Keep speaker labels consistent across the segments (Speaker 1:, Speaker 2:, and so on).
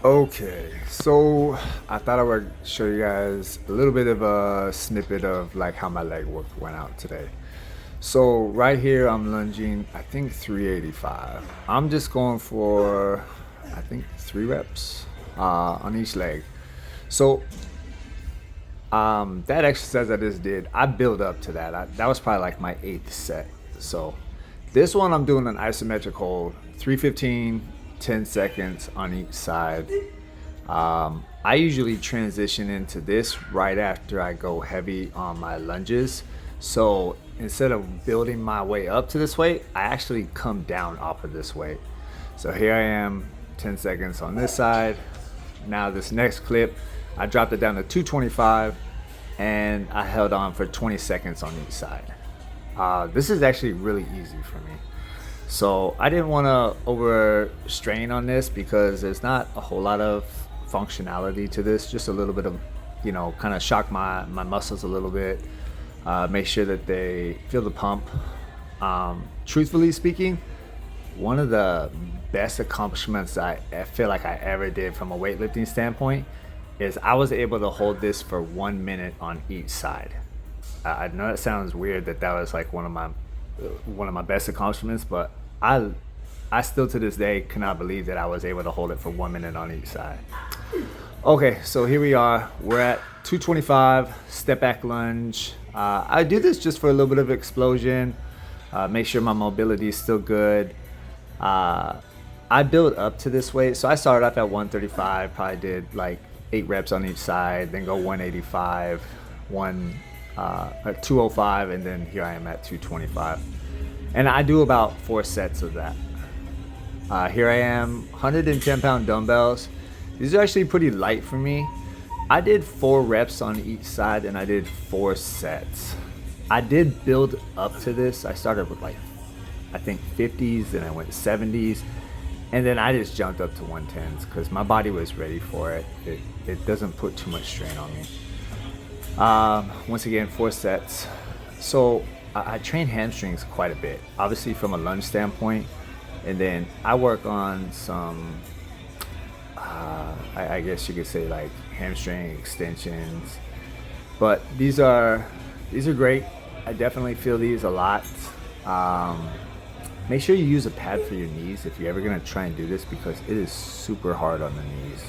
Speaker 1: Okay, so I thought I would show you guys a little bit of a snippet of like how my leg work went out today. So right here I'm lunging, I think 385. I'm just going for, I think 3 reps on each leg. So that exercise I just did, I built up to that. That was probably like my eighth set. So this one I'm doing an isometric hold, 315, 10 seconds on each side. I usually transition into this right after I go heavy on my lunges. So instead of building my way up to this weight, I actually come down off of this weight. So here I am, 10 seconds on this side. Now this next clip, I dropped it down to 225 and I held on for 20 seconds on each side. This is actually really easy for me. So I didn't want to over strain on this because there's not a whole lot of functionality to this, just a little bit of, kind of shock my muscles a little bit, make sure that they feel the pump. Truthfully speaking, one of the best accomplishments I feel like I ever did from a weightlifting standpoint is I was able to hold this for 1 minute on each side. I know it sounds weird that was like one of my best accomplishments, but I still to this day cannot believe that I was able to hold it for 1 minute on each side. Okay, so here we are. We're at 225 step back lunge. I do this just for a little bit of explosion, make sure my mobility is still good. I built up to this weight, so I started off at 135, probably did like 8 reps on each side, then go 185, 205, and then here I am at 225. And I do about 4 sets of that. Here I am, 110-pound dumbbells. These are actually pretty light for me. I did 4 reps on each side and I did 4 sets. I did build up to this. I started with like, I think 50s, then I went 70s, and then I just jumped up to 110s because my body was ready for it. It doesn't put too much strain on me. Once again, 4 sets. So I train hamstrings quite a bit, obviously from a lunge standpoint, and then I work on some, I guess you could say like hamstring extensions. But these are great. I definitely feel these a lot. Make sure you use a pad for your knees if you're ever gonna try and do this because it is super hard on the knees.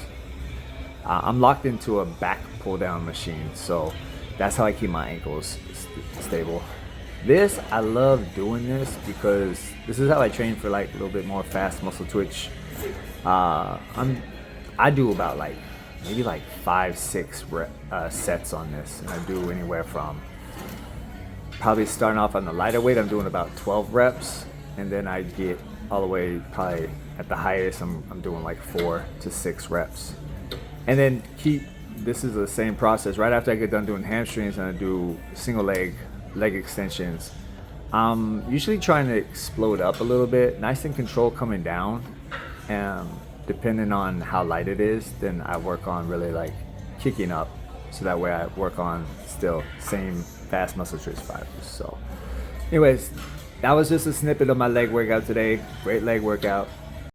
Speaker 1: I'm locked into a back pull down machine, so that's how I keep my ankles stable. I love doing this because this is how I train for like a little bit more fast muscle twitch. I do about like maybe like 5-6 sets on this, and I do anywhere from probably starting off on the lighter weight. I'm doing about 12 reps, and then I get all the way probably at the highest. I'm doing like 4 to 6 reps. And then this is the same process. Right after I get done doing hamstrings and I do single leg extensions, I'm usually trying to explode up a little bit, nice and controlled coming down. And depending on how light it is, then I work on really like kicking up. So that way I work on still same fast muscle twitch fibers. So anyways, that was just a snippet of my leg workout today. Great leg workout.